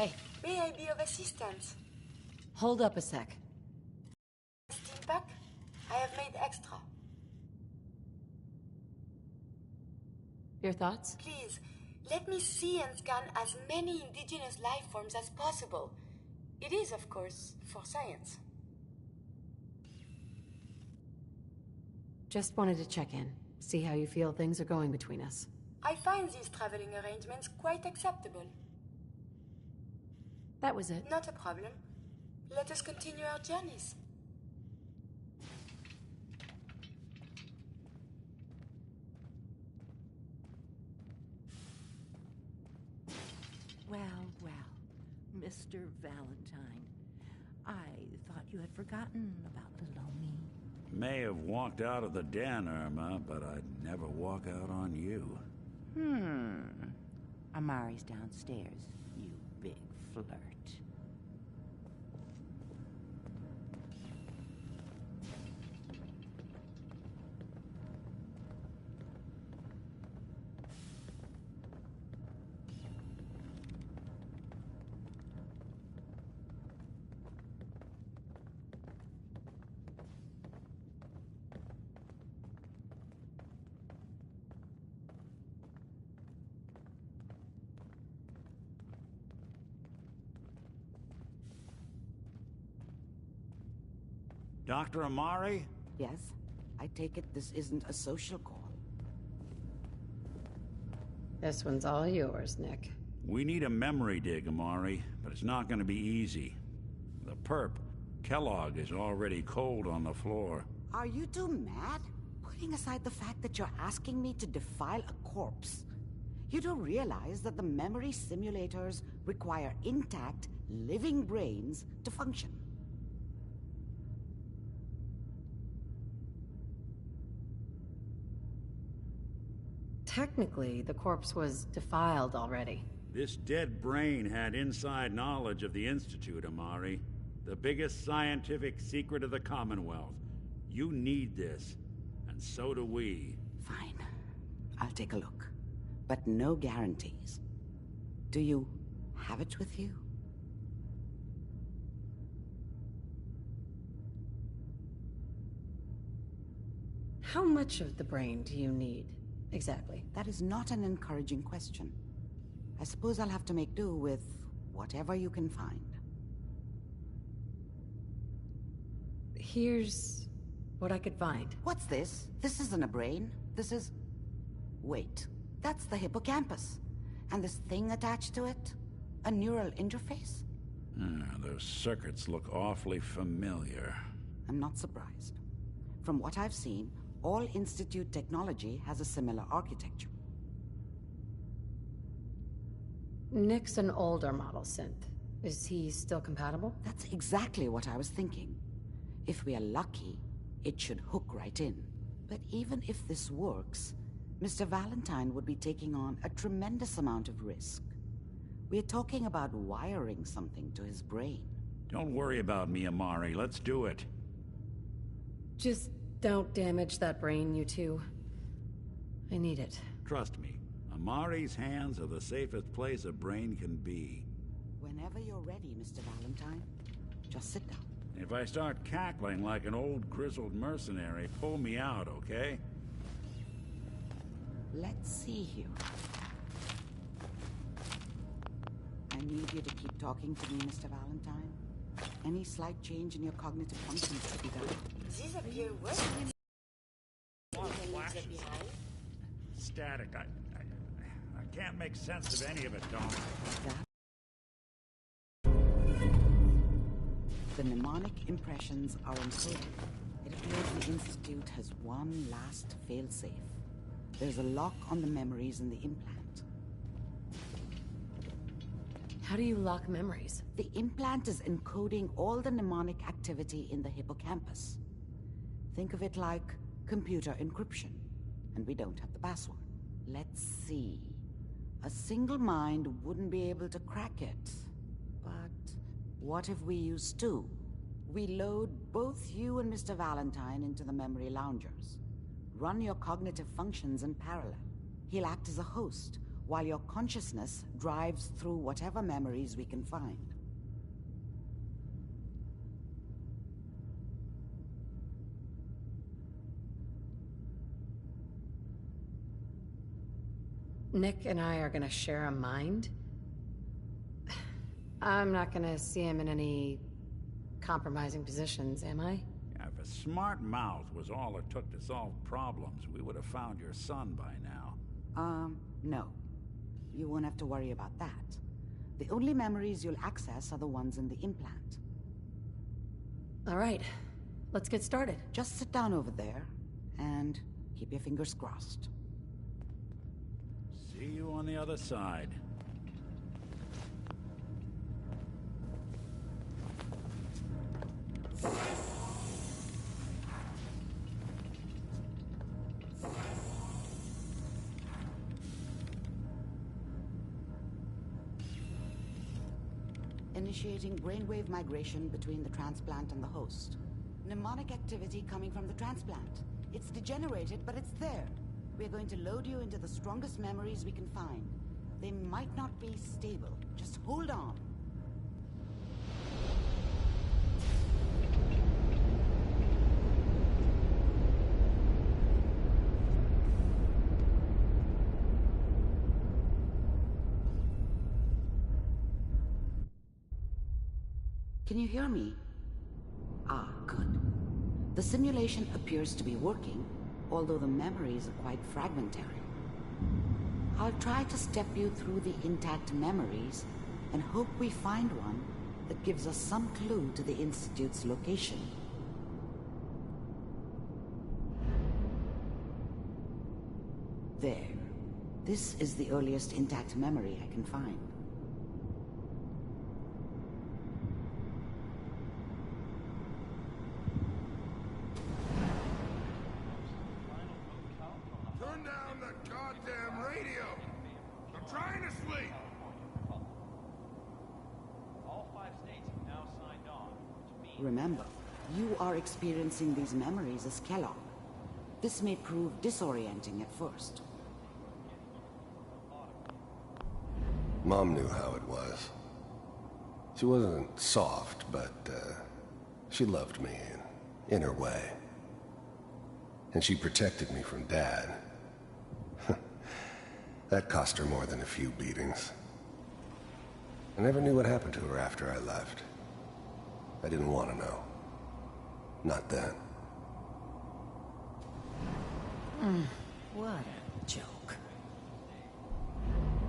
Hey. May I be of assistance? Hold up a sec. Steam pack? I have made extra. Your thoughts? Please, let me see and scan as many indigenous life forms as possible. It is, of course, for science. Just wanted to check in, see how you feel things are going between us. I find these traveling arrangements quite acceptable. That was it. Not a problem. Let us continue our journeys. Well, Mr. Valentine. I thought you had forgotten about little old me. May have walked out of the den, Irma, but I'd never walk out on you. Amari's downstairs, you big flirt. Dr. Amari? Yes? I take it this isn't a social call. This one's all yours, Nick. We need a memory dig, Amari, but it's not going to be easy. The perp, Kellogg, is already cold on the floor. Are you two mad? Putting aside the fact that you're asking me to defile a corpse, you do realize that the memory simulators require intact, living brains to function. Technically, the corpse was defiled already. This dead brain had inside knowledge of the Institute, Amari. The biggest scientific secret of the Commonwealth. You need this, and so do we. Fine. I'll take a look. But no guarantees. Do you have it with you? How much of the brain do you need, exactly? That is not an encouraging question. I suppose I'll have to make do with whatever you can find. Here's what I could find. What's this? This isn't a brain. This is... Wait. That's the hippocampus. And this thing attached to it? A neural interface? Those circuits look awfully familiar. I'm not surprised. From what I've seen, all Institute technology has a similar architecture. Nick's an older model synth. Is he still compatible? That's exactly what I was thinking. If we are lucky, it should hook right in. But even if this works, Mr. Valentine would be taking on a tremendous amount of risk. We're talking about wiring something to his brain. Don't worry about me, Amari. Let's do it. Just don't damage that brain, you two. I need it. Trust me, Amari's hands are the safest place a brain can be. Whenever you're ready, Mr. Valentine, just sit down. If I start cackling like an old grizzled mercenary, pull me out, okay? Let's see here. I need you to keep talking to me, Mr. Valentine. Any slight change in your cognitive functions could be done. These appear working. Static. I can't make sense of any of it, Tom. The mnemonic impressions are encoded. It appears the Institute has one last failsafe. There's a lock on the memories in the implant. How do you lock memories? The implant is encoding all the mnemonic activity in the hippocampus. Think of it like computer encryption, and we don't have the password. Let's see. A single mind wouldn't be able to crack it. But what if we use two? We load both you and Mr. Valentine into the memory loungers. Run your cognitive functions in parallel. He'll act as a host, while your consciousness drives through whatever memories we can find. Nick and I are gonna share a mind? I'm not gonna see him in any compromising positions, am I? Yeah, if a smart mouth was all it took to solve problems, we would have found your son by now. No. You won't have to worry about that. The only memories you'll access are the ones in the implant. All right, let's get started. Just sit down over there and keep your fingers crossed. See you on the other side. Initiating brainwave migration between the transplant and the host. Mnemonic activity coming from the transplant. It's degenerated, but it's there. We're going to load you into the strongest memories we can find. They might not be stable. Just hold on. Can you hear me? Ah, good. The simulation appears to be working, although the memories are quite fragmentary. I'll try to step you through the intact memories and hope we find one that gives us some clue to the Institute's location. There. This is the earliest intact memory I can find. Turn down the goddamn radio! I'm trying to sleep! All 5 states have now signed on, which means... Remember, you are experiencing these memories as Kellogg. This may prove disorienting at first. Mom knew how it was. She wasn't soft, but, she loved me in her way. And she protected me from Dad. That cost her more than a few beatings. I never knew what happened to her after I left. I didn't want to know. Not then. What a joke.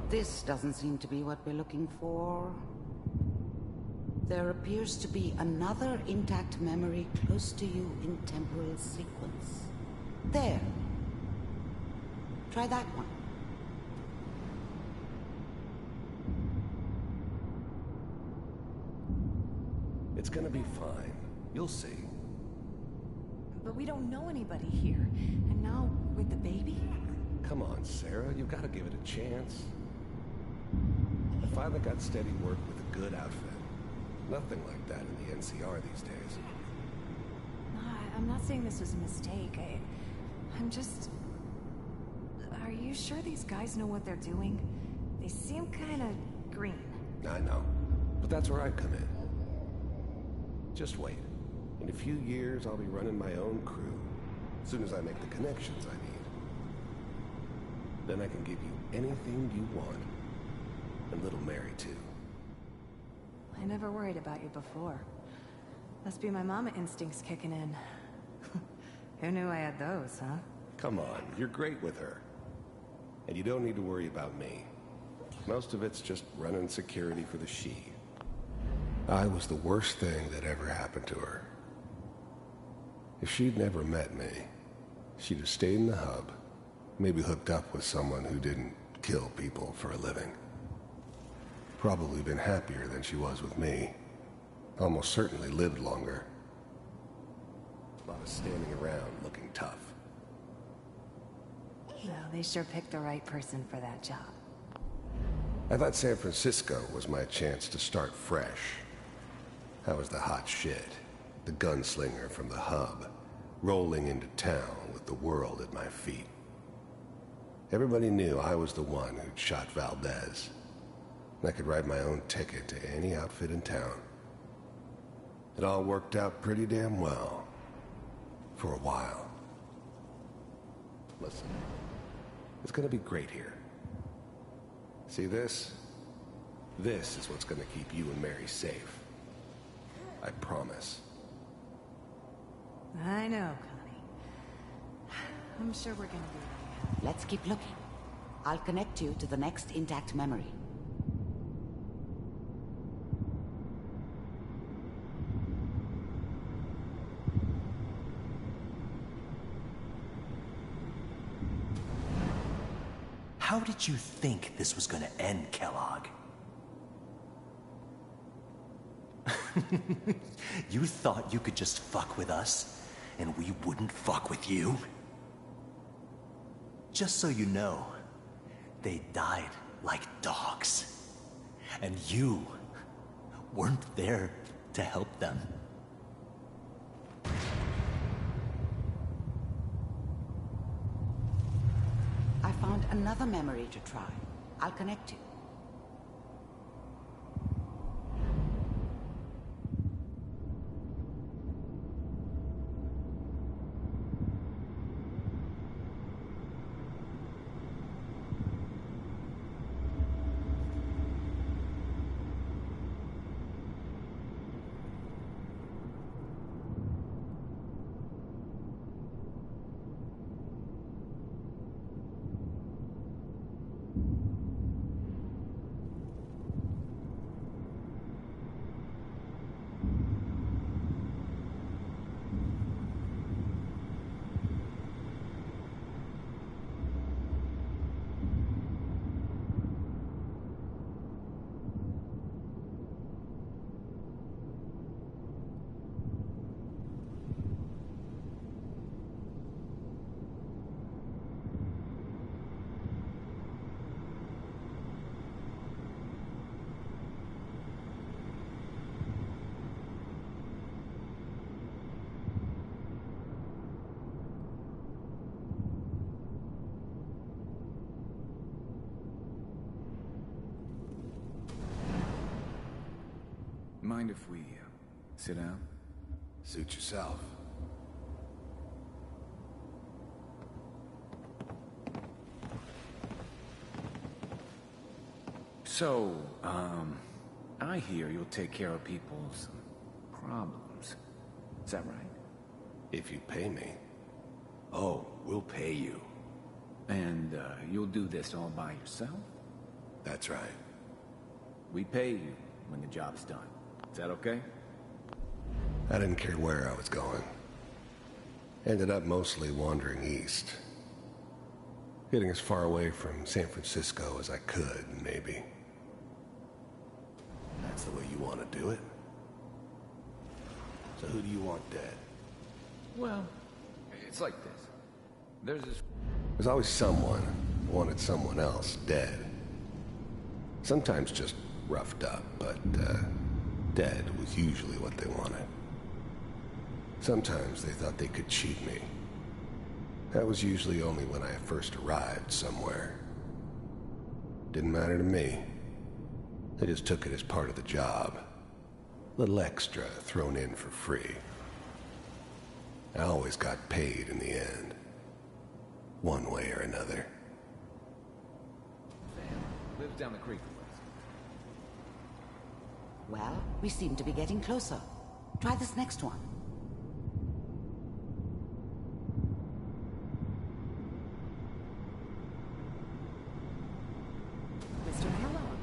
This doesn't seem to be what we're looking for. There appears to be another intact memory close to you in temporal sequence. There. Try that one. It's gonna be fine. You'll see. But we don't know anybody here. And now, with the baby? Come on, Sarah. You've got to give it a chance. I finally got steady work with a good outfit. Nothing like that in the NCR these days. No, I'm not saying this was a mistake. I'm just... Are you sure these guys know what they're doing? They seem kind of green. I know. But that's where I come in. Just wait. In a few years, I'll be running my own crew. As soon as I make the connections I need. Then I can give you anything you want. And little Mary, too. I never worried about you before. Must be my mama instincts kicking in. Who knew I had those, huh? Come on, you're great with her. And you don't need to worry about me. Most of it's just running security for the she. I was the worst thing that ever happened to her. If she'd never met me, she'd have stayed in the hub, maybe hooked up with someone who didn't kill people for a living. Probably been happier than she was with me. Almost certainly lived longer. A lot of standing around looking tough. Well, they sure picked the right person for that job. I thought San Francisco was my chance to start fresh. I was the hot shit, the gunslinger from the hub, rolling into town with the world at my feet. Everybody knew I was the one who'd shot Valdez. And I could write my own ticket to any outfit in town. It all worked out pretty damn well. For a while. Listen, it's gonna be great here. See this? This is what's gonna keep you and Mary safe. I promise. I know, Connie. I'm sure we're gonna be. Let's keep looking. I'll connect you to the next intact memory. How did you think this was gonna end, Kellogg? You thought you could just fuck with us, and we wouldn't fuck with you? Just so you know, they died like dogs. And you weren't there to help them. I found another memory to try. I'll connect you. Mind if we sit down? Suit yourself. So, I hear you'll take care of people's problems. Is that right? If you pay me. Oh, we'll pay you. And, you'll do this all by yourself? That's right. We pay you when the job's done. Is that okay? I didn't care where I was going. Ended up mostly wandering east. Getting as far away from San Francisco as I could, maybe. That's the way you want to do it? So who do you want dead? Well, it's like this. There's always someone who wanted someone else dead. Sometimes just roughed up, but, dead was usually what they wanted. Sometimes they thought they could cheat me. That was usually only when I first arrived somewhere. Didn't matter to me. They just took it as part of the job. Little extra thrown in for free. I always got paid in the end. One way or another. Lives down the creek. Well, we seem to be getting closer. Try this next one. Mr. Kellogg,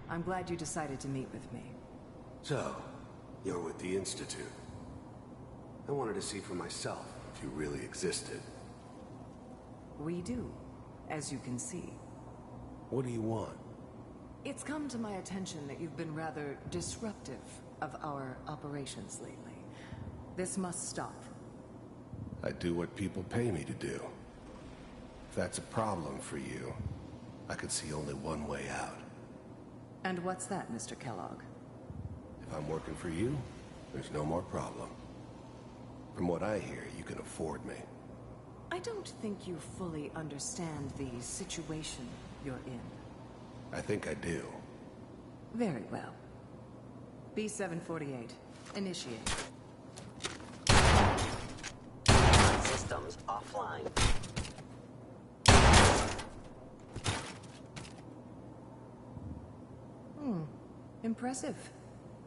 I'm glad you decided to meet with me. So, you're with the Institute. I wanted to see for myself if you really existed. We do, as you can see. What do you want? It's come to my attention that you've been rather disruptive of our operations lately. This must stop. I do what people pay me to do. If that's a problem for you, I could see only one way out. And what's that, Mr. Kellogg? If I'm working for you, there's no more problem. From what I hear, you can afford me. I don't think you fully understand the situation you're in. I think I do. Very well. B-748, initiate. Systems offline. Impressive.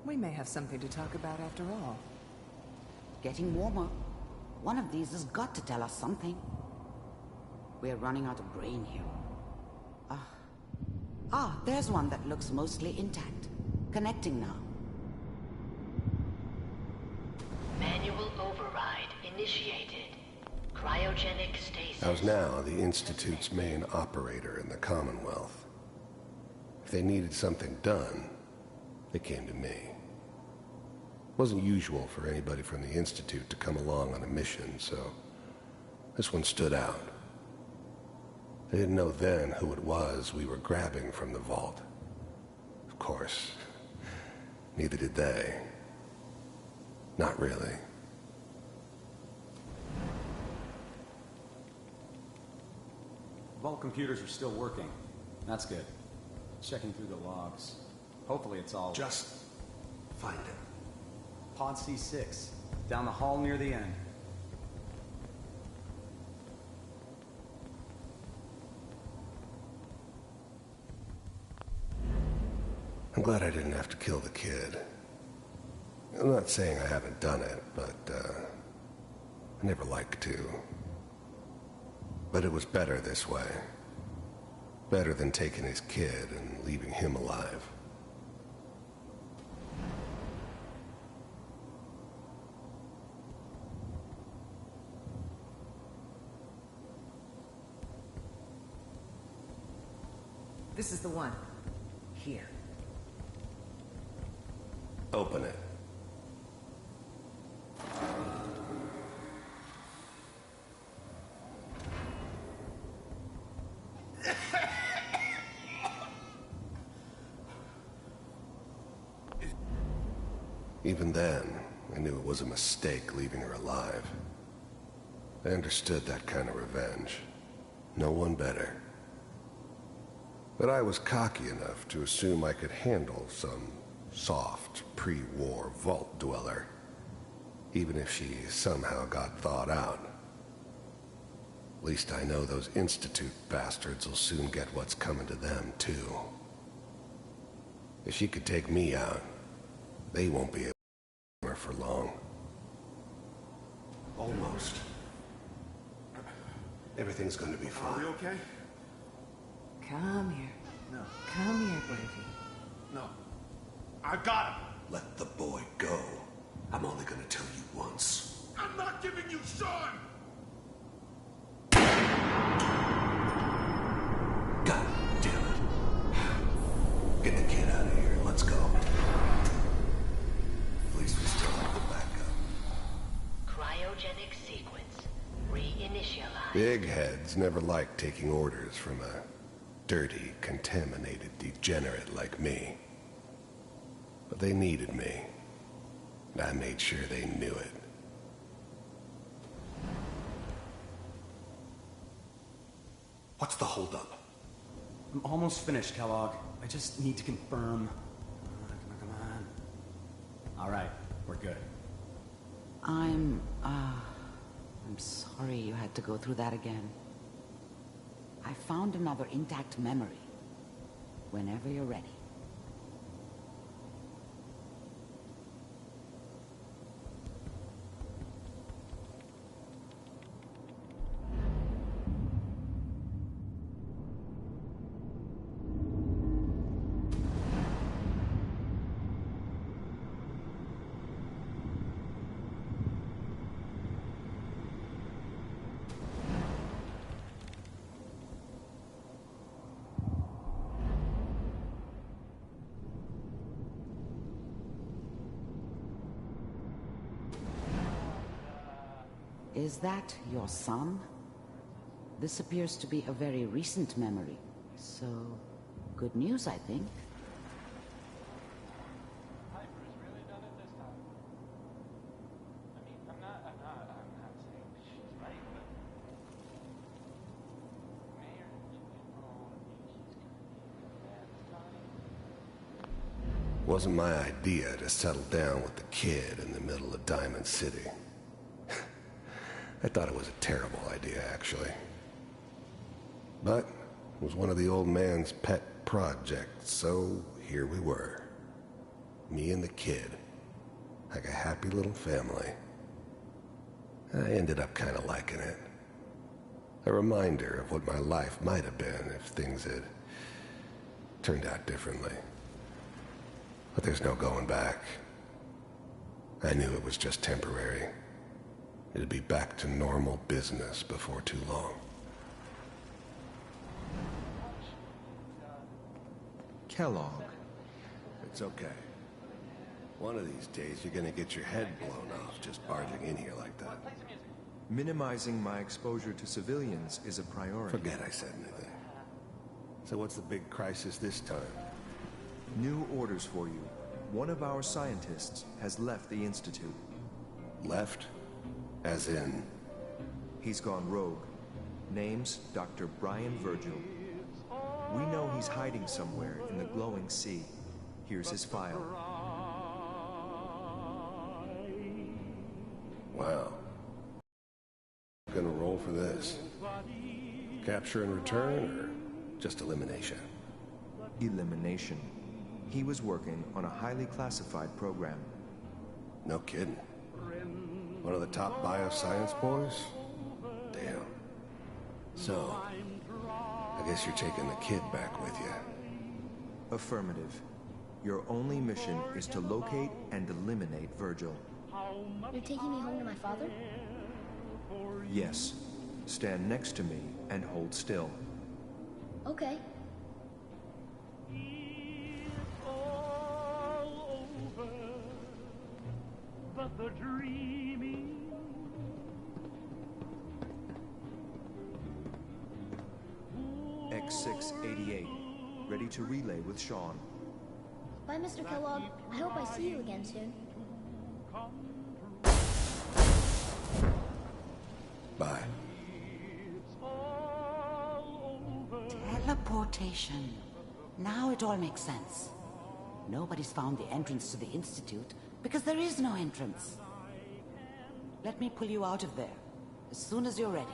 We may have something to talk about after all. Getting warmer. One of these has got to tell us something. We're running out of brain here. There's one that looks mostly intact. Connecting now. Manual override initiated. Cryogenic stasis. I was now the Institute's main operator in the Commonwealth. If they needed something done, they came to me. It wasn't usual for anybody from the Institute to come along on a mission, so this one stood out. They didn't know then who it was we were grabbing from the vault. Of course, neither did they. Not really. Vault computers are still working. That's good. Checking through the logs. Hopefully it's all... Just find him. Pod C6. Down the hall near the end. I'm glad I didn't have to kill the kid. I'm not saying I haven't done it, but, I never liked to. But it was better this way. Better than taking his kid and leaving him alive. This is the one. Here. Open it. Even then, I knew it was a mistake leaving her alive. I understood that kind of revenge. No one better. But I was cocky enough to assume I could handle some soft, pre-war vault dweller, even if she somehow got thawed out. At least I know those Institute bastards will soon get what's coming to them, too. If she could take me out, they won't be able to her for long. Almost. Everything's going to be fine. Are we okay? Come here. No. Come here, Bravey. No. I got him! Let the boy go. I'm only going to tell you once. I'm not giving you Sean! God damn it. Get the kid out of here. Let's go. At least we still have the backup. Cryogenic sequence reinitialized. Big heads never liked taking orders from a dirty, contaminated degenerate like me. But they needed me. And I made sure they knew it. What's the holdup? I'm almost finished, Kellogg. I just need to confirm. Come on. All right, we're good. I'm sorry you had to go through that again. I found another intact memory. Whenever you're ready. Is that your son? This appears to be a very recent memory. So, good news, I think. Piper's really done it this time. I mean, I'm not saying she's right, but Wasn't my idea to settle down with the kid in the middle of Diamond City. I thought it was a terrible idea, actually. But it was one of the old man's pet projects, so here we were. Me and the kid. Like a happy little family. I ended up kind of liking it. A reminder of what my life might have been if things had turned out differently. But there's no going back. I knew it was just temporary. It'd be back to normal business before too long. Kellogg. It's okay. One of these days you're gonna get your head blown off just barging in here like that. Minimizing my exposure to civilians is a priority. Forget I said anything. So what's the big crisis this time? New orders for you. One of our scientists has left the Institute. Left? As in? He's gone rogue. Name's Dr. Brian Virgil. We know he's hiding somewhere in the glowing sea. Here's his file. Wow. Gonna roll for this? Capture and return, or just elimination? Elimination. He was working on a highly classified program. No kidding. One of the top bioscience boys? Damn. So, I guess you're taking the kid back with you. Affirmative. Your only mission is to locate and eliminate Virgil. You're taking me home to my father? Yes. Stand next to me and hold still. Okay. But the dreaming. X688, ready to relay with Sean. Bye, Mr. Kellogg. I hope I see you again soon. Bye. Teleportation. Now it all makes sense. Nobody's found the entrance to the Institute because there is no entrance. Let me pull you out of there as soon as you're ready.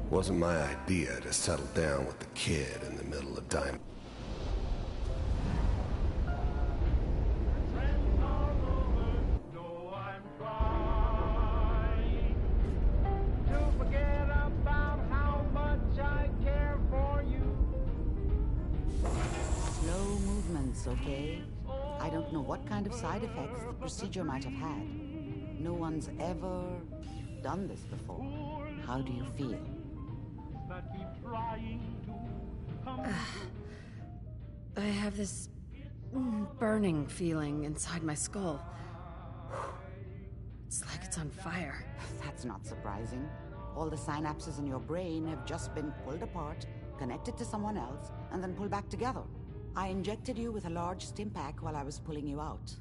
Wasn't my idea to settle down with the kid in the middle of Diamond. Slow movements, okay? I don't know what kind of side effects the procedure might have had. No one's ever done this before. How do you feel? I have this burning feeling inside my skull. It's like it's on fire. That's not surprising. All the synapses in your brain have just been pulled apart, connected to someone else, and then pulled back together. I injected you with a large stim pack while I was pulling you out.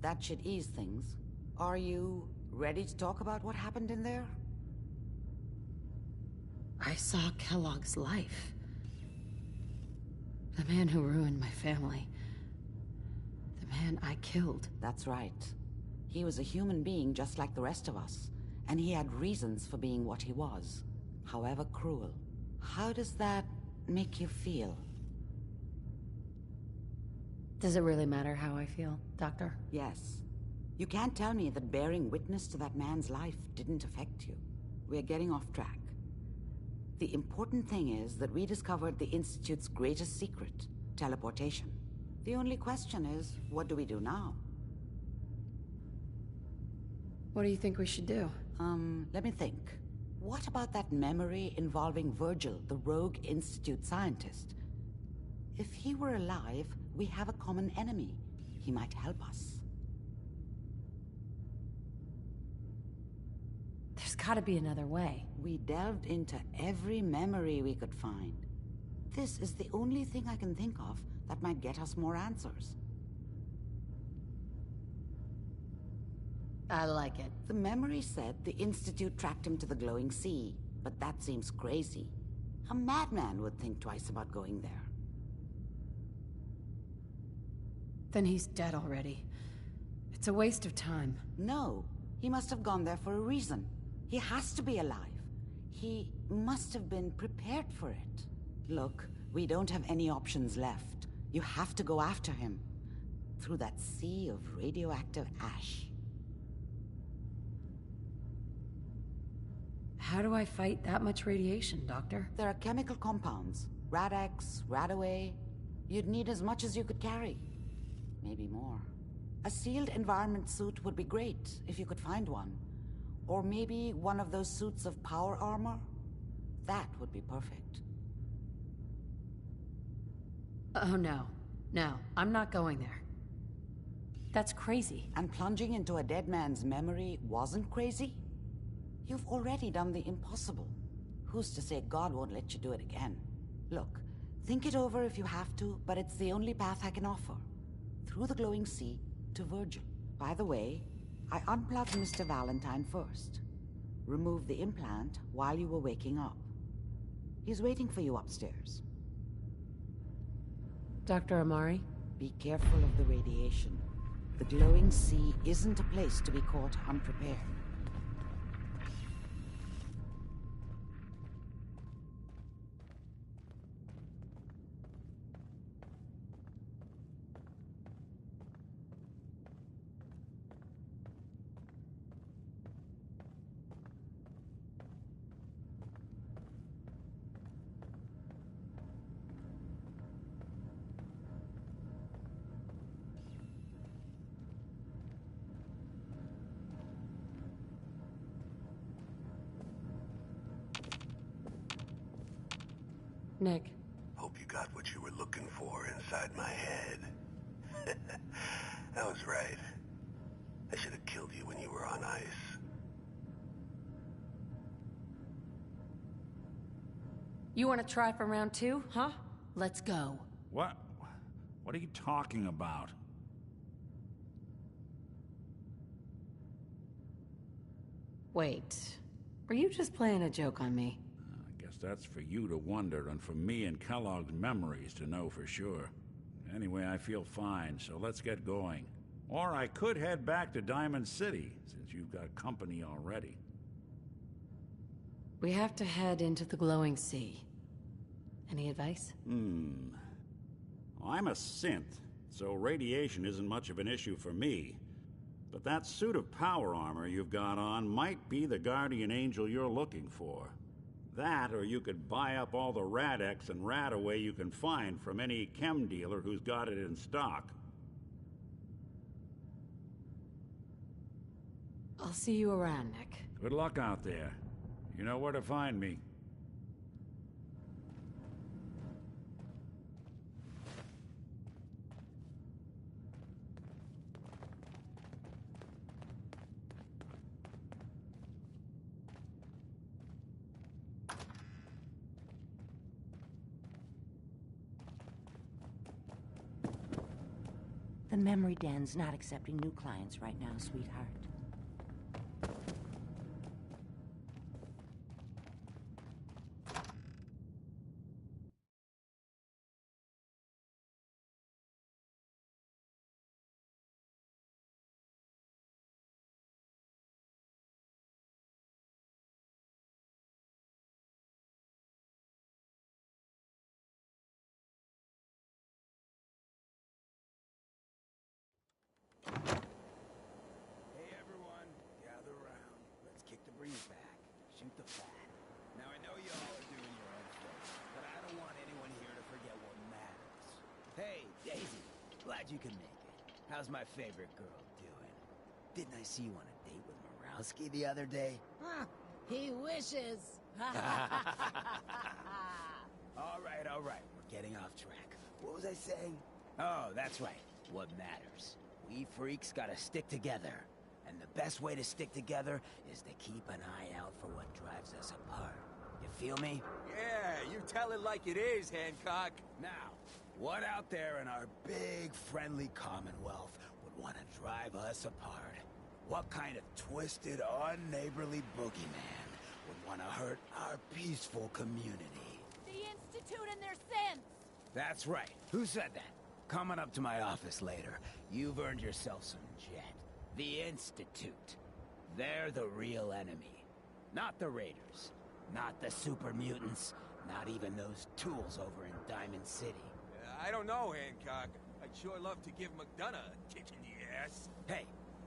That should ease things. Are you ready to talk about what happened in there? I saw Kellogg's life. The man who ruined my family. The man I killed. That's right. He was a human being just like the rest of us, and he had reasons for being what he was, however cruel. How does that make you feel? Does it really matter how I feel, Doctor? Yes. You can't tell me that bearing witness to that man's life didn't affect you. We're getting off track. The important thing is that we discovered the Institute's greatest secret, teleportation. The only question is, what do we do now? What do you think we should do? Let me think. What about that memory involving Virgil, the rogue Institute scientist? If he were alive, we have a common enemy. He might help us. There's gotta be another way. We delved into every memory we could find. This is the only thing I can think of that might get us more answers. I like it. The memory said the Institute tracked him to the glowing sea, but that seems crazy. A madman would think twice about going there. Then he's dead already. It's a waste of time. No, he must have gone there for a reason. He has to be alive. He must have been prepared for it. Look, we don't have any options left. You have to go after him. Through that sea of radioactive ash. How do I fight that much radiation, Doctor? There are chemical compounds. Rad-X, Radaway. You'd need as much as you could carry. Maybe more. A sealed environment suit would be great, if you could find one. Or maybe one of those suits of power armor? That would be perfect. Oh no. No, I'm not going there. That's crazy. And plunging into a dead man's memory wasn't crazy? You've already done the impossible. Who's to say God won't let you do it again? Look, think it over if you have to, but it's the only path I can offer. Through the glowing sea to Virgil. By the way, I unplugged Mr. Valentine first. Removed the implant while you were waking up. He's waiting for you upstairs. Dr. Amari? Be careful of the radiation. The glowing sea isn't a place to be caught unprepared. Nick. Hope you got what you were looking for inside my head. I was right. I should have killed you when you were on ice. You want to try for round 2, huh? Let's go. What? What are you talking about? Wait. Were you just playing a joke on me? I guess that's for you to wonder, and for me and Kellogg's memories to know for sure. Anyway, I feel fine, so let's get going. Or I could head back to Diamond City, since you've got company already. We have to head into the glowing sea. Any advice? Well, I'm a synth, so radiation isn't much of an issue for me. But that suit of power armor you've got on might be the guardian angel you're looking for. That, or you could buy up all the Rad-X and Radaway you can find from any chem dealer who's got it in stock. I'll see you around, Nick. Good luck out there. You know where to find me. The memory den's not accepting new clients right now, sweetheart. Hey everyone, gather around. Let's kick the breeze back. Shoot the fat. Now I know y'all are doing your own thing, but I don't want anyone here to forget what matters. Hey, Daisy, glad you could make it. How's my favorite girl doing? Didn't I see you on a date with Morowski the other day? Huh, he wishes. All right, we're getting off track. What was I saying? Oh, that's right, what matters. We freaks gotta stick together. And the best way to stick together is to keep an eye out for what drives us apart. You feel me? Yeah, you tell it like it is, Hancock. Now, what out there in our big, friendly Commonwealth would want to drive us apart? What kind of twisted, unneighborly boogeyman would want to hurt our peaceful community? The Institute and their sins! That's right. Who said that? Coming up to my office later, you've earned yourself some jet. The Institute. They're the real enemy. Not the Raiders. Not the super mutants. Not even those tools over in Diamond City. I don't know, Hancock. I'd sure love to give McDonough a kick in the ass. Hey,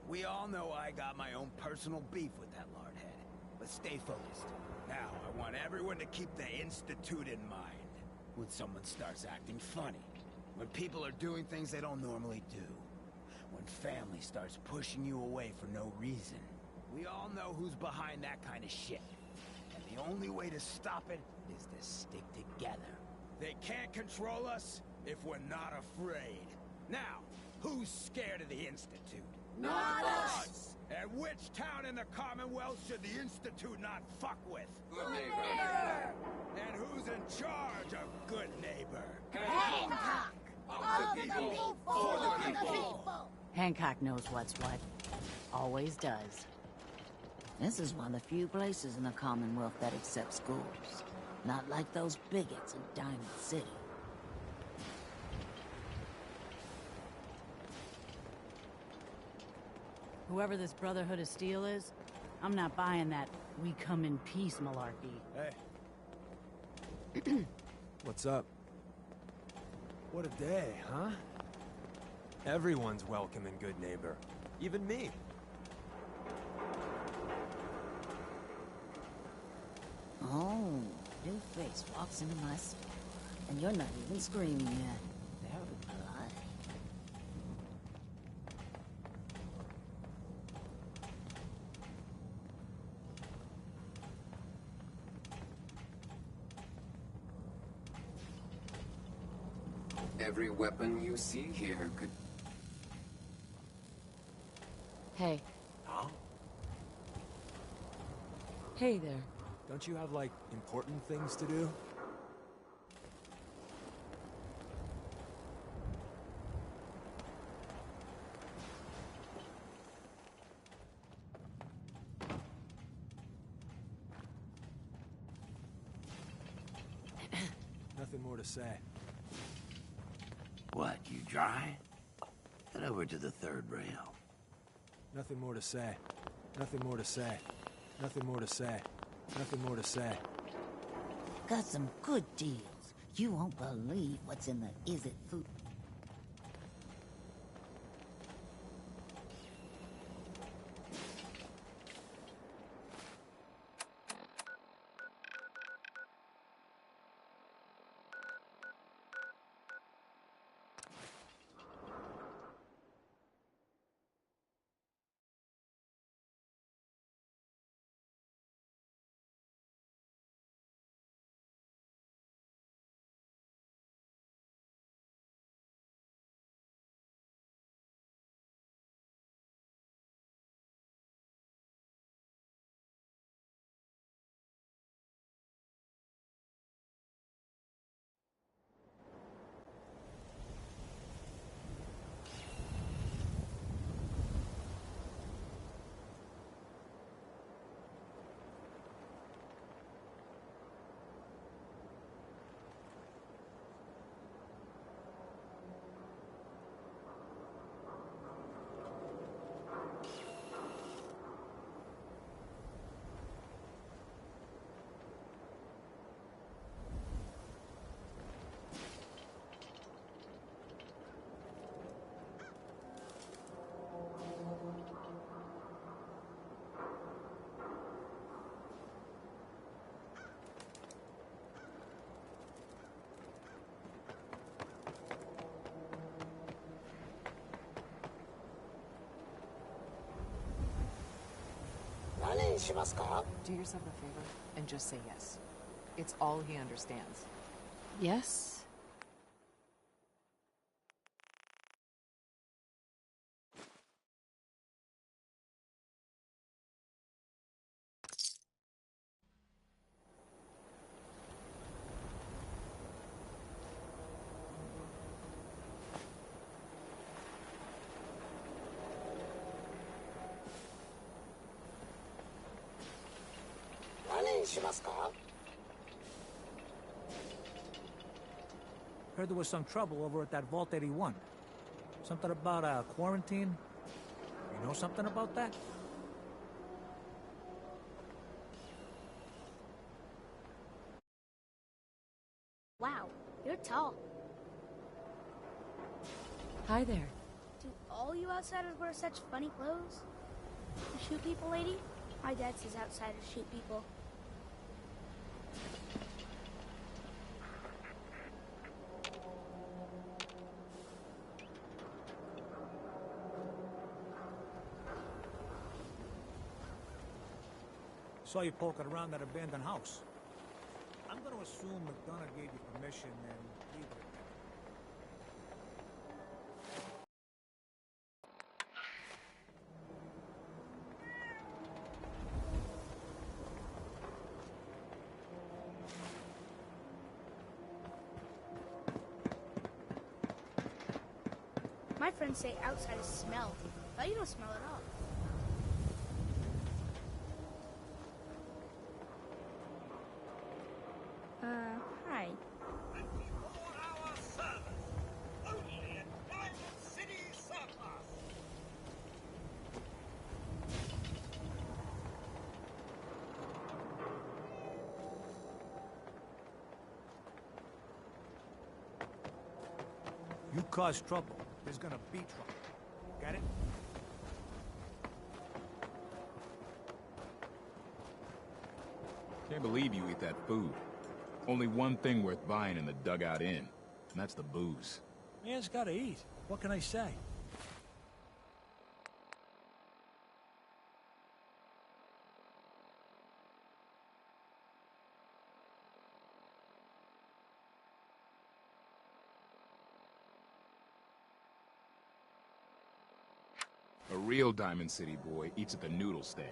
we all know I got my own personal beef with that lardhead. But stay focused. Now, I want everyone to keep the Institute in mind. When someone starts acting funny. When people are doing things they don't normally do. When family starts pushing you away for no reason. We all know who's behind that kind of shit. And the only way to stop it is to stick together. They can't control us if we're not afraid. Now, who's scared of the Institute? Not us! And which town in the Commonwealth should the Institute not fuck with? Good neighbor! And who's in charge of good neighbor? Hancock! Of the people! For the people! Hancock knows what's what. Always does. This is one of the few places in the Commonwealth that accepts schools. Not like those bigots in Diamond City. Whoever this Brotherhood of Steel is, I'm not buying that we come in peace malarkey. Hey. What's up? What a day, huh? Everyone's welcome and good neighbor. Even me. Oh, new face walks into my store, and you're not even screaming yet. Very polite. Every weapon you see here could... Hey. Huh? Hey there. Don't you have, like, important things to do? Nothing more to say. What, you dry? Head over to the third rail. Nothing more to say. Nothing more to say. Nothing more to say. Nothing more to say. Got some good deals. You won't believe what's in the Is It food. Do yourself a favor and just say yes. It's all he understands. Yes? Heard there was some trouble over at that Vault 81. Something about quarantine? You know something about that? Wow, you're tall. Hi there. Do all you outsiders wear such funny clothes? You shoot people, lady? My dad says outsiders shoot people. Saw you poking around that abandoned house. I'm gonna assume McDonough gave you permission and leave it at that. My friends say outsiders smell. But you don't smell at all. Hi. You cause trouble, there's gonna be trouble. Got it? Can't believe you eat that food. Only one thing worth buying in the Dugout Inn, and that's the booze. Man's gotta eat. What can I say? A real Diamond City boy eats at the noodle stand.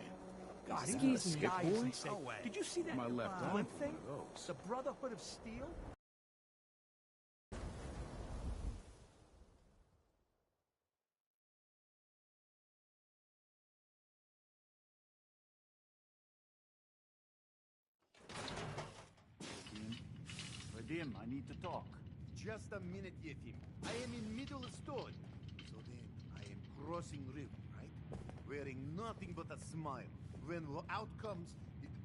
God, Excuse me. skip boy? No way. Did you see that My left arm one for thing? those. The Brotherhood of Steel? Vadim, I need to talk. Just a minute, Yefim. I am in middle of story. So then, I am crossing river, right? Wearing nothing but a smile. When out comes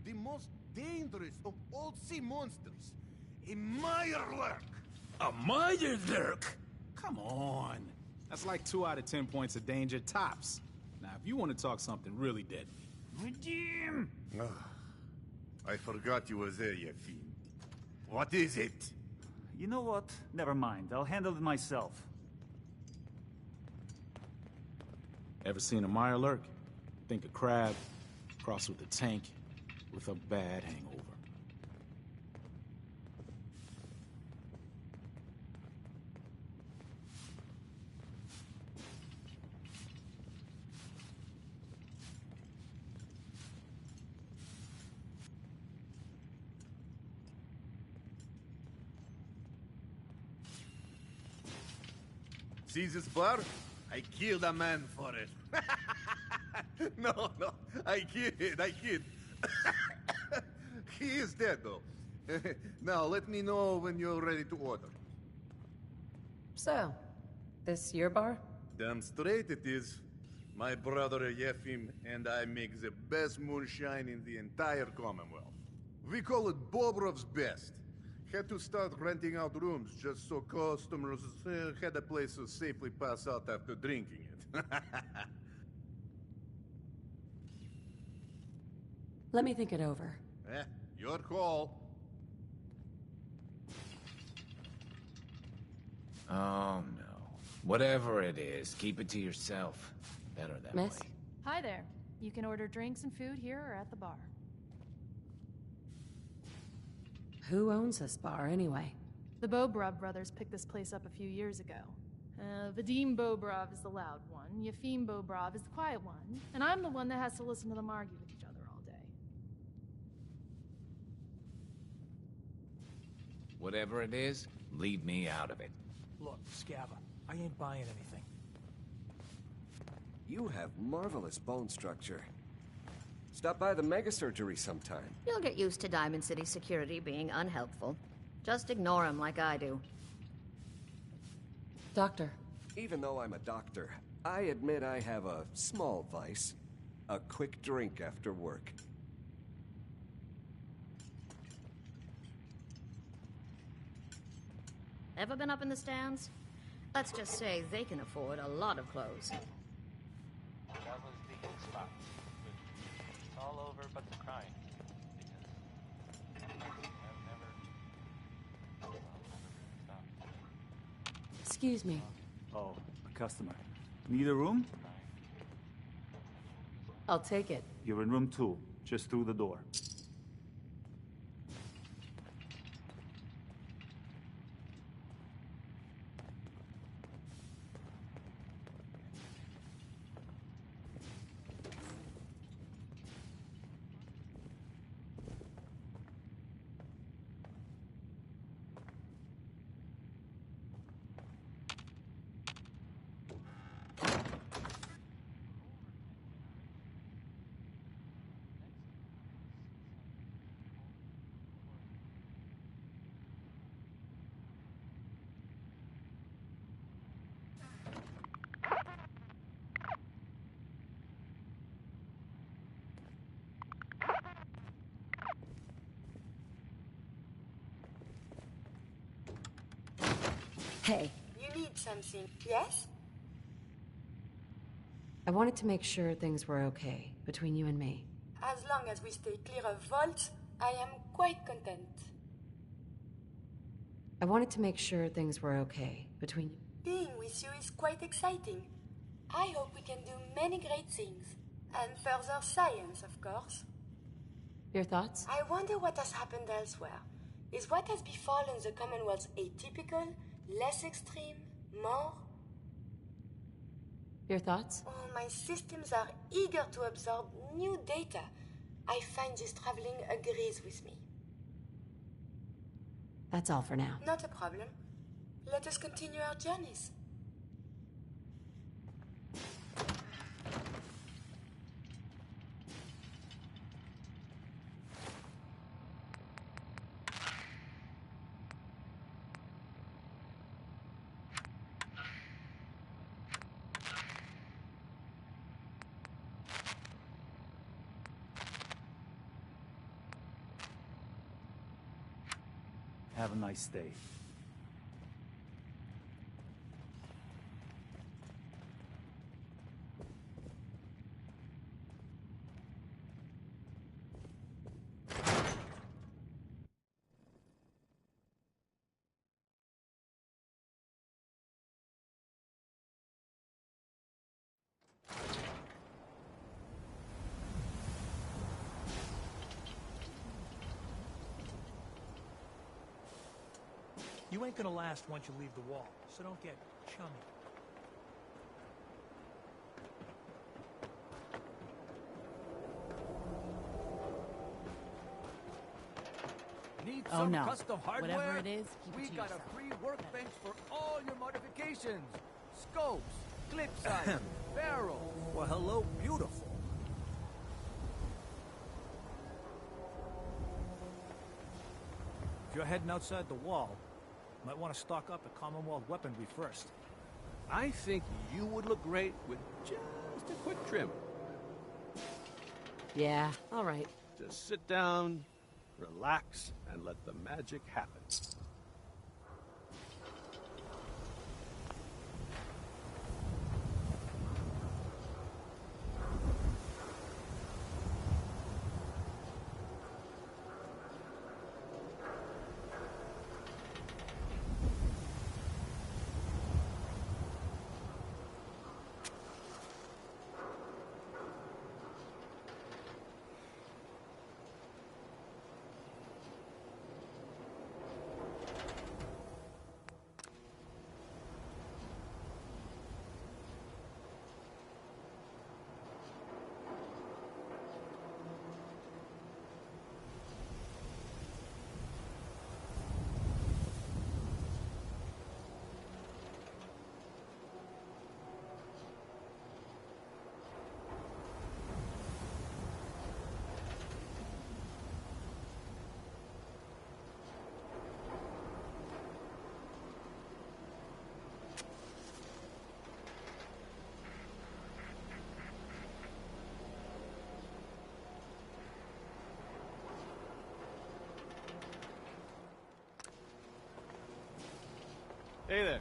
the most dangerous of all sea monsters, a Mirelurk! A Mirelurk? Come on. That's like 2 out of 10 points of danger tops. Now, if you want to talk something really deadly. Vadim! I forgot you were there, Yefim. What is it? You know what? Never mind. I'll handle it myself. Ever seen a Mirelurk? Think a crab, crossed with a tank, with a bad hangover. See this bar? I killed a man for it. No, I kid. He is dead, though. Now, let me know when you're ready to order. So, this your bar? Damn straight it is. My brother Yefim and I make the best moonshine in the entire Commonwealth. We call it Bobrov's Best. Had to start renting out rooms just so customers had a place to safely pass out after drinking it. Let me think it over. Your call. Oh, no. Whatever it is, keep it to yourself. Better that Miss? way. Hi there. You can order drinks and food here or at the bar. Who owns this bar, anyway? The Bobrov brothers picked this place up a few years ago. Vadim Bobrov is the loud one, Yefim Bobrov is the quiet one, and I'm the one that has to listen to them argue with each other all day. Whatever it is, leave me out of it. Look, Scava, I ain't buying anything. You have marvelous bone structure. Stop by the mega surgery sometime. You'll get used to Diamond City security being unhelpful. Just ignore them like I do. Doctor. Even though I'm a doctor, I admit I have a small vice. A quick drink after work. Ever been up in the stands? Let's just say they can afford a lot of clothes. That was the hit spot. It's all over but the crying. Because I've never stopped. Excuse me. Oh, a customer. Need a room? I'll take it. You're in room 2, just through the door. Hey. You need something, yes? I wanted to make sure things were okay between you and me. As long as we stay clear of vaults, I am quite content. I wanted to make sure things were okay between you. Being with you is quite exciting. I hope we can do many great things. And further science, of course. Your thoughts? I wonder what has happened elsewhere. Is what has befallen the Commonwealth atypical, less extreme, more? Your thoughts? Oh, my systems are eager to absorb new data. I find this traveling agrees with me. That's all for now. Not a problem. Let us continue our journeys. Have a nice day. You ain't gonna last once you leave the wall, so don't get chummy. Need Oh, some no. custom hardware? Whatever it is, keep we it to got yourself. a free workbench for all your modifications. Scopes, clip size, barrels. Well, hello, beautiful. If you're heading outside the wall, you might want to stock up the Commonwealth weaponry first. I think you would look great with just a quick trim. Yeah, all right. Just sit down, relax, and let the magic happen. Hey there.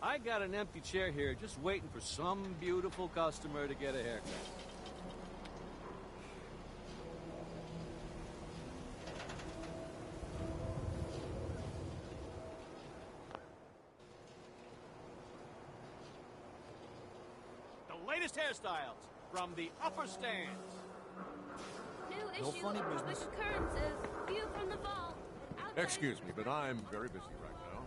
I got an empty chair here just waiting for some beautiful customer to get a haircut. The latest hairstyles from the upper stands. New No issue funny of public business. occurrences. View from the vault. Outside Excuse me, but I'm very busy right now.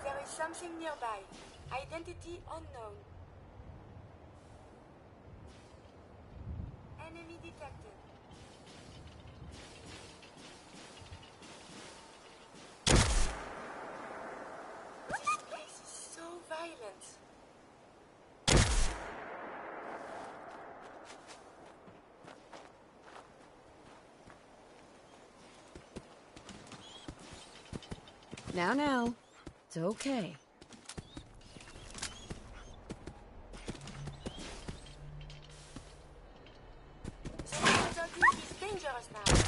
There is something nearby. Identity unknown. Enemy detected. This place is so violent. Now. It's okay. The water is dangerous now.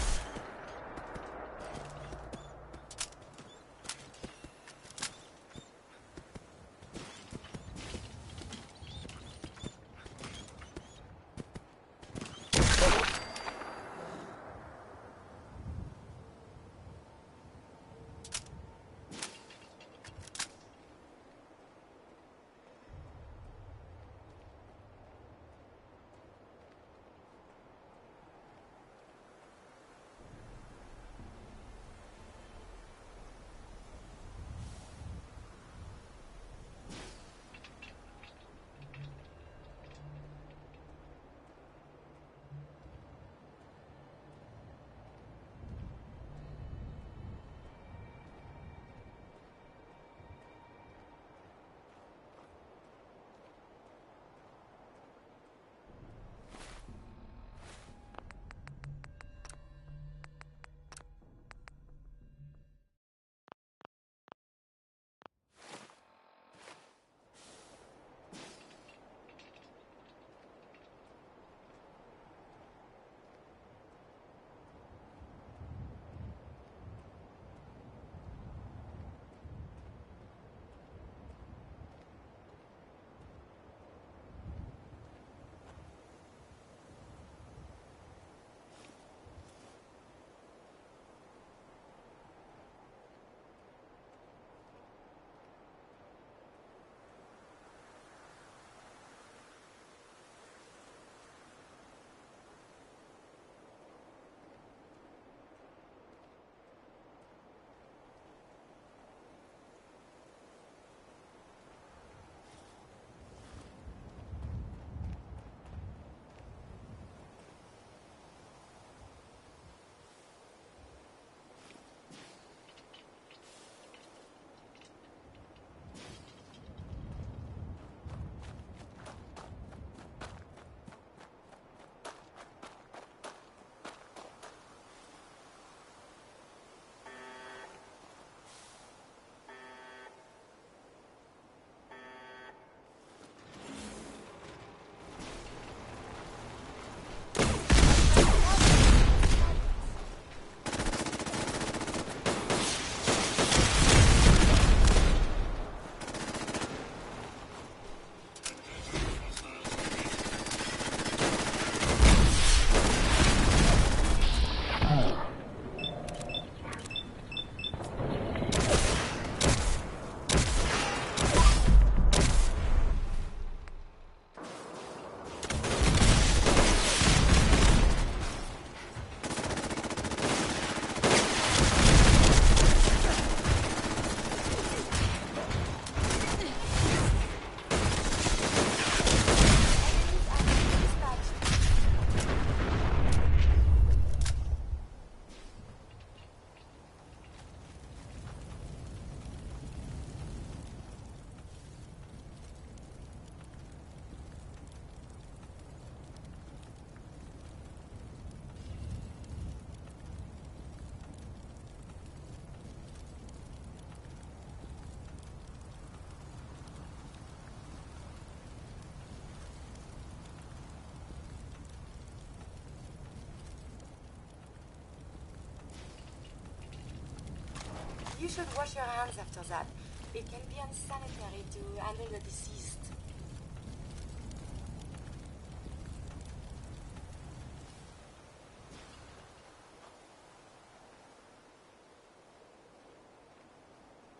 You should wash your hands after that. It can be unsanitary to handle the deceased.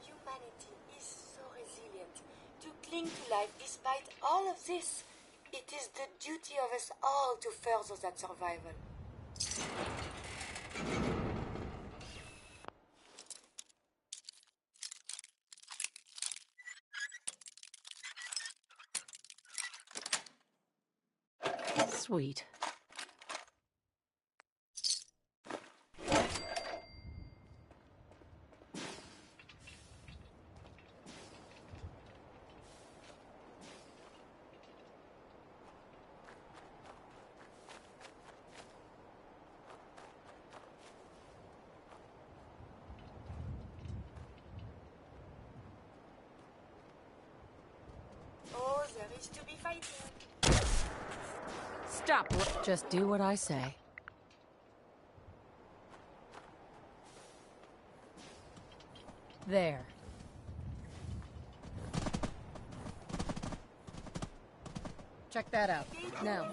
Humanity is so resilient. To cling to life despite all of this, it is the duty of us all to further that survival. Sweet. Oh, there is to be fighting. Stop. Just do what I say. There. Check that out. Now.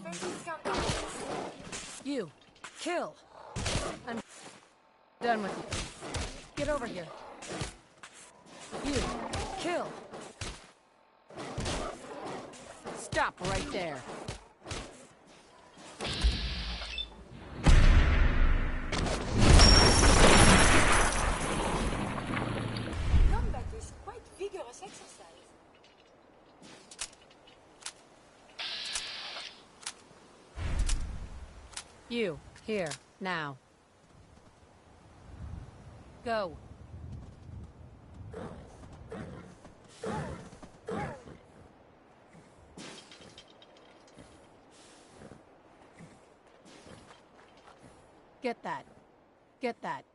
You. Kill. I'm done with you. Get over here. You. Kill. Stop right there. Combat is quite vigorous exercise. You. Here. Now. Go. Get that. Get that.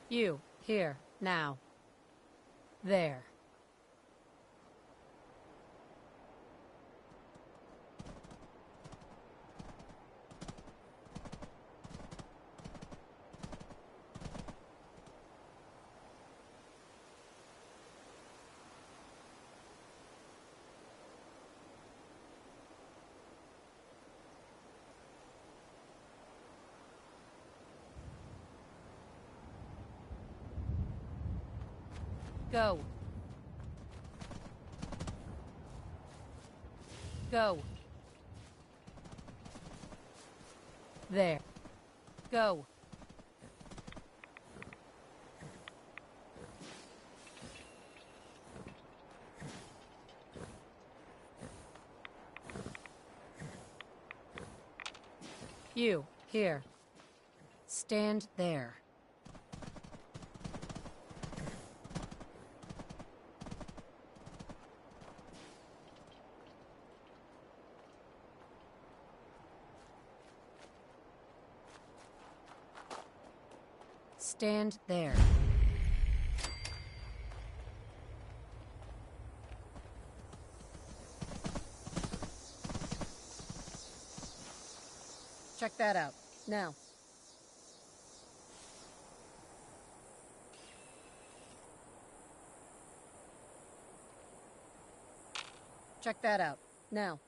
You. Here. Now. There. Go. Go. There. Go. You. Here. Stand there. Stand there. Check that out. Now. Check that out. Now.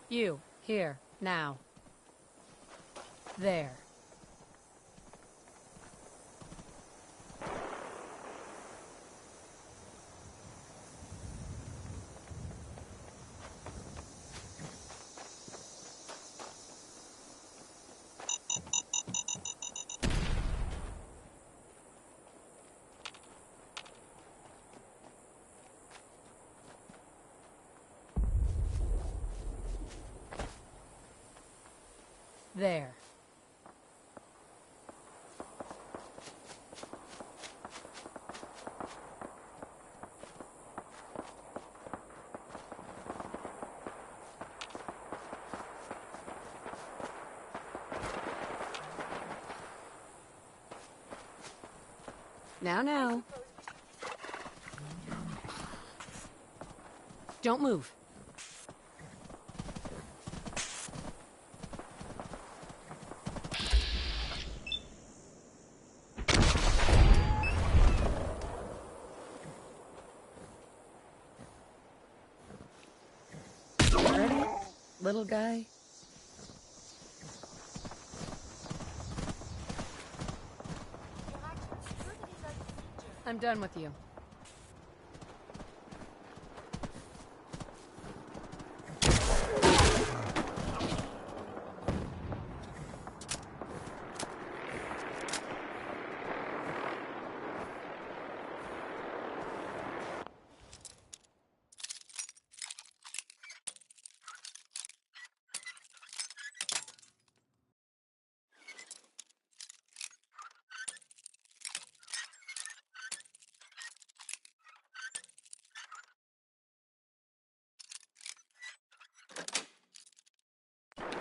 You. Here. Now. There. There. Now. Don't move. Ready, little guy? I'm done with you.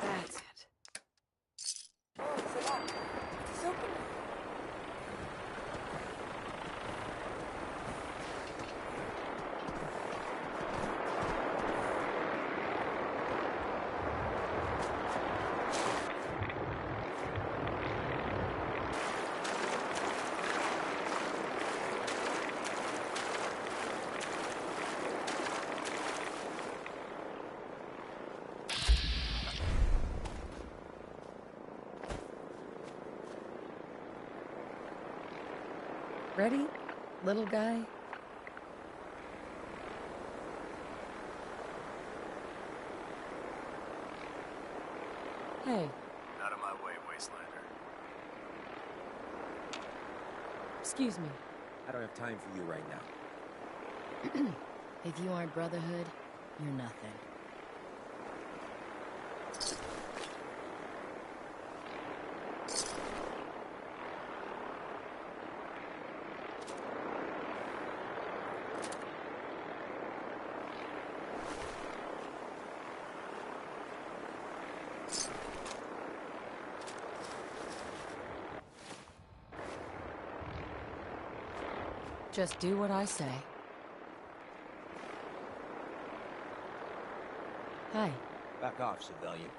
That's it. Oh, it's a lock. It is open. Ready, little guy? Hey. Out of my way, Wastelander. Excuse me. I don't have time for you right now. If you aren't Brotherhood, you're nothing. Just do what I say. Hi. Back off, civilian.